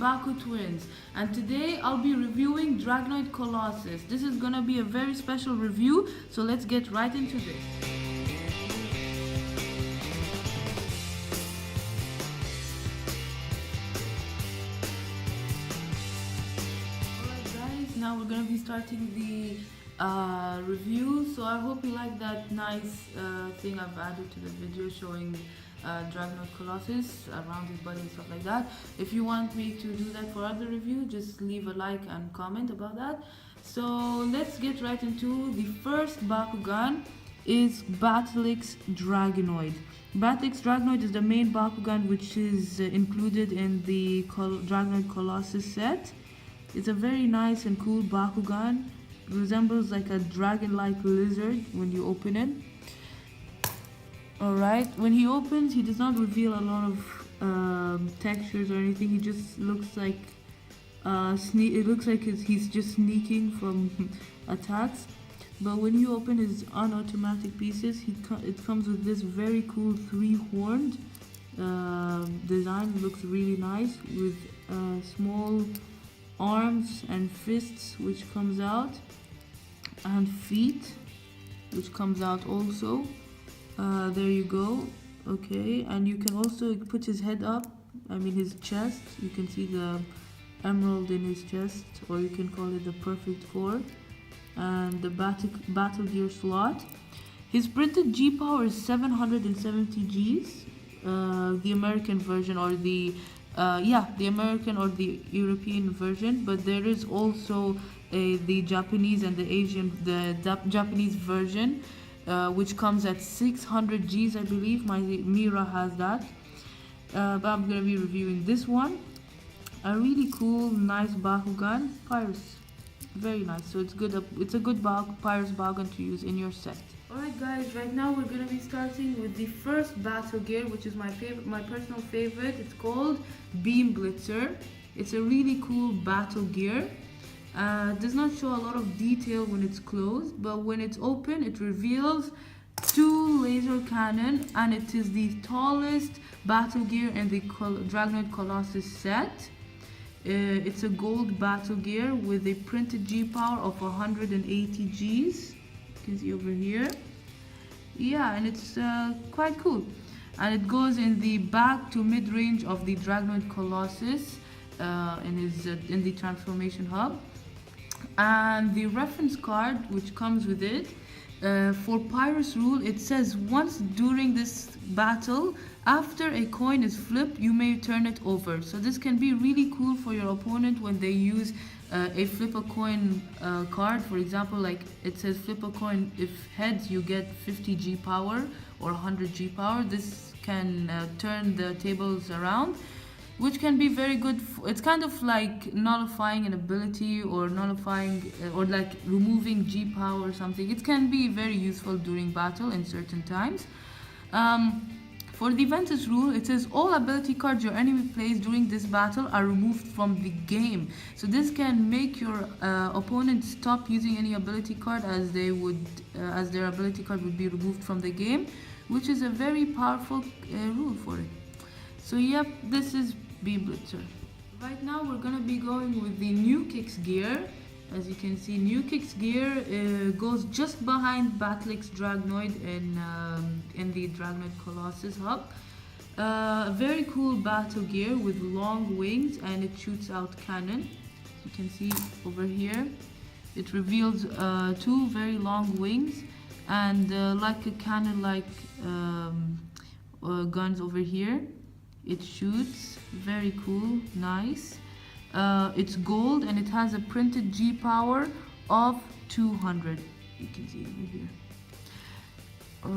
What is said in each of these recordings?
Baku twins, and today I'll be reviewing Dragonoid Colossus. This is gonna be a very special review, so let's get right into this. Alright guys, now we're gonna be starting the review, so I hope you like that nice thing I've added to the video showing Dragonoid Colossus around his body and stuff like that. If you want me to do that for other review, just leave a like and comment about that. So let's get right into the first Bakugan is Batlix Dragonoid. Batlix Dragonoid is the main Bakugan which is included in the Dragonoid Colossus set. It's a very nice and cool Bakugan. It resembles like a dragon-like lizard when you open it. Alright, when he opens, he does not reveal a lot of textures or anything. He just looks like it looks like he's just sneaking from attacks. But when you open his unautomatic pieces, it comes with this very cool three-horned design. It looks really nice with small arms and fists which comes out, and feet which comes out also. There you go. Okay, and you can also put his head up, his chest. You can see the emerald in his chest, or you can call it the perfect four, and the battle gear slot. His printed G power is 770 Gs, the American version, or the American or the European version, but there is also the Japanese and the Japanese version, which comes at 600 Gs, I believe. My Mira has that, but I'm gonna be reviewing this one. A really cool, nice Bakugan, Pyrus, very nice. So it's good. It's a good Pyrus Bakugan to use in your set. Alright guys, right now we're gonna be starting with the first battle gear, which is my personal favorite. It's called Beam Blitzer. It's a really cool battle gear. Does not show a lot of detail when it's closed, but when it's open, it reveals two laser cannon, and it is the tallest battle gear in the Dragonoid Colossus set. It's a gold battle gear with a printed G power of 180 Gs. You can see over here. Yeah, and it's quite cool. And it goes in the back to mid range of the Dragonoid Colossus in the transformation hub. And the reference card which comes with it, for Pyrus rule, it says once during this battle, after a coin is flipped, you may turn it over. So this can be really cool for your opponent when they use a flip a coin card. For example, like it says flip a coin, if heads you get 50 G power or 100 G power. This can turn the tables around, which can be very good. It's kind of like nullifying an ability, or nullifying or like removing G power or something. It can be very useful during battle in certain times. For the Ventus rule, it says all ability cards your enemy plays during this battle are removed from the game. So this can make your opponent stop using any ability card, as their ability card would be removed from the game, which is a very powerful rule for it. So yep, this is Beam Blitzer. Right now we're gonna be going with the New Kicks gear. As you can see, New Kicks gear goes just behind Batlix Dragonoid in the Dragonoid Colossus hub. Very cool battle gear with long wings, and it shoots out cannon. You can see over here, it reveals two very long wings, and like a cannon like guns over here. It shoots, very cool, nice. It's gold, and it has a printed G power of 200. You can see over here.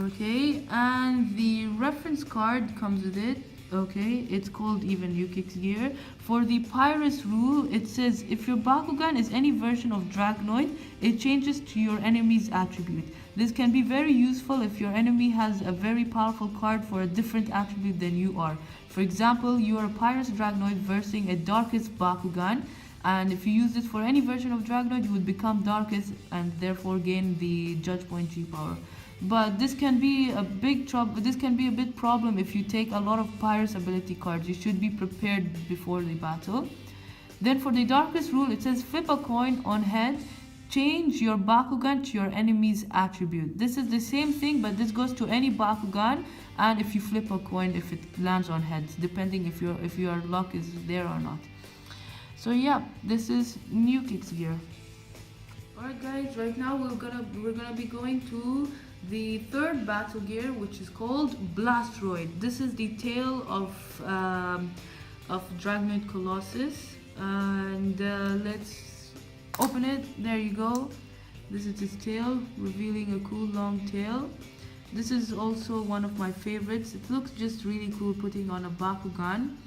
Okay, and the reference card comes with it. Okay, it's called even New Kicks gear. For the Pyrus rule, it says if your Bakugan is any version of Dragonoid, it changes to your enemy's attribute. This can be very useful if your enemy has a very powerful card for a different attribute than you are. For example, you are a Pyrus Dragonoid versing a Darkest Bakugan, and if you use this for any version of Dragonoid, you would become Darkest and therefore gain the Judge Point G power. But this can be a big trouble. This can be a big problem if you take a lot of Pyrus ability cards. You should be prepared before the battle. Then for the darkest rule, it says flip a coin on head, change your Bakugan to your enemy's attribute. This is the same thing, but this goes to any Bakugan, and if you flip a coin, if it lands on heads, depending if your luck is there or not. So yeah, this is New Kicks gear. Alright guys, right now we're gonna be going to the third battle gear, which is called Blastroid. This is the tail of Dragonoid Colossus, and let's open it. There you go. This is his tail, revealing a cool long tail. This is also one of my favorites. It looks just really cool putting on a Bakugan.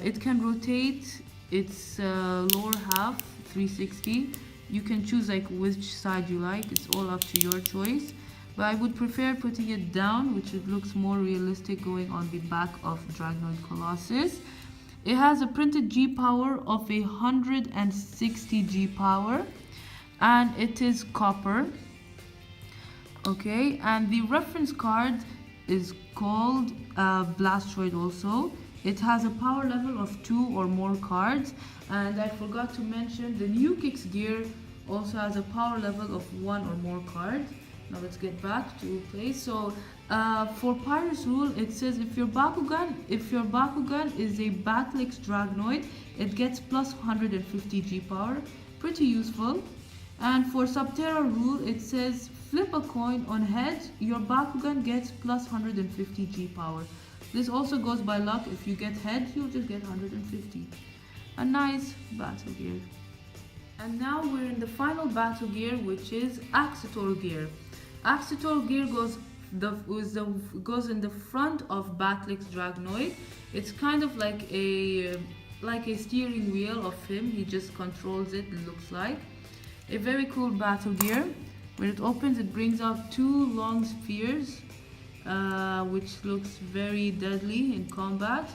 It can rotate its lower half 360. You can choose like which side you like. It's all up to your choice. But I would prefer putting it down, which it looks more realistic going on the back of Dragonoid Colossus. It has a printed G power of 160 G power, and it is copper. Okay, and the reference card is called Blastroid also. It has a power level of 2 or more cards, and I forgot to mention the New Kicks gear also has a power level of 1 or more cards. Now let's get back to place. So for Pirate's rule, it says if your Bakugan is a Batlix Dragonoid, it gets plus 150 G power. Pretty useful. And for Subterra rule, it says flip a coin on head, your Bakugan gets plus 150 G power. This also goes by luck. If you get head, you'll just get 150. A nice battle gear. And now we're in the final battle gear, which is Axitor gear. Axitor gear goes in the front of Batlix Dragonoid. It's kind of like a steering wheel of him. He just controls it. It looks like a very cool battle gear. When it opens, it brings out 2 long spears, which looks very deadly in combat.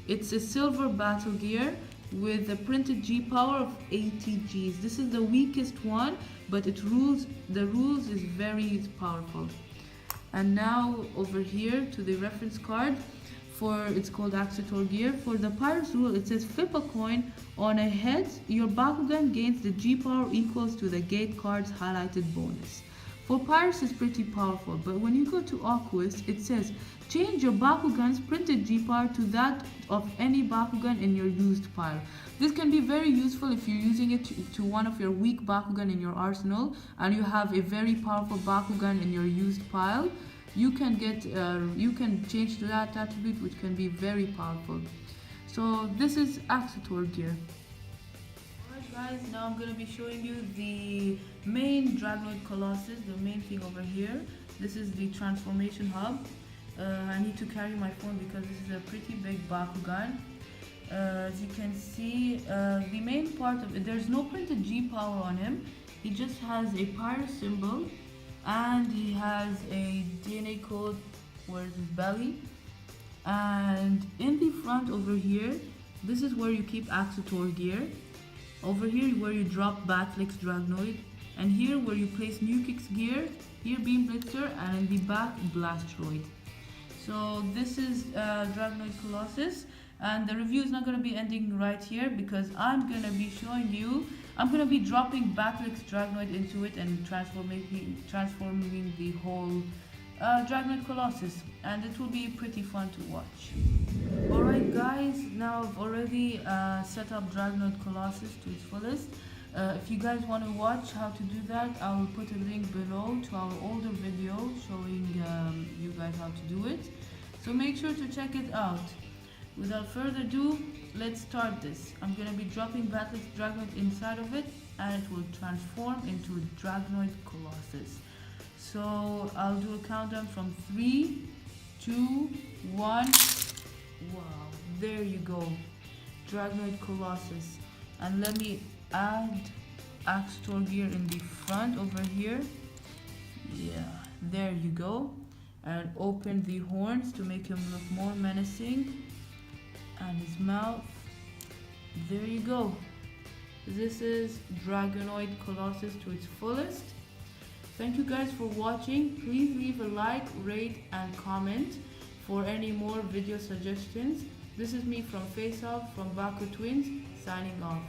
It's a silver battle gear with a printed G power of 80 Gs. This is the weakest one, but the rules is very powerful. And now over here to the reference card, it's called Axitor gear. For the Pirate's rule, it says flip a coin on a head, your Bakugan gains the G power equals to the gate card's highlighted bonus. For Pirates, it's pretty powerful, but when you go to Aquist, it says change your Bakugan's printed G power to that of any Bakugan in your used pile. This can be very useful if you're using it to one of your weak Bakugan in your arsenal, and you have a very powerful Bakugan in your used pile. You can change to that attribute, which can be very powerful. So this is Axitor gear. Guys, now I'm going to be showing you the main Dragonoid Colossus, the main thing over here. This is the transformation hub. I need to carry my phone because this is a pretty big Bakugan. As you can see, the main part of it, there's no printed G power on him. He just has a pirate symbol, and he has a DNA code where his belly. And in the front over here, this is where you keep Axitor gear. Over here where you drop Batlix Dragonoid, and here where you place New Kicks gear, here Beam Blister, and in the back Blastroid. So this is Dragonoid Colossus, and the review is not going to be ending right here because I'm going to be showing you, I'm going to be dropping Batlix Dragonoid into it and transforming the whole Dragonoid Colossus, and it will be pretty fun to watch. Alright guys, now I've already set up Dragonoid Colossus to its fullest. If you guys want to watch how to do that, I will put a link below to our older video showing you guys how to do it. So make sure to check it out. Without further ado, let's start this. I'm going to be dropping Batlix Dragonoid inside of it, and it will transform into Dragonoid Colossus. So I'll do a countdown from 3, 2, 1. Wow, there you go, Dragonoid Colossus. And let me add Axitor gear in the front over here. Yeah, there you go. And open the horns to make him look more menacing. And his mouth. There you go. This is Dragonoid Colossus to its fullest. Thank you guys for watching. Please leave a like, rate, and comment for any more video suggestions. This is me from Face Off from Baku Twins, signing off.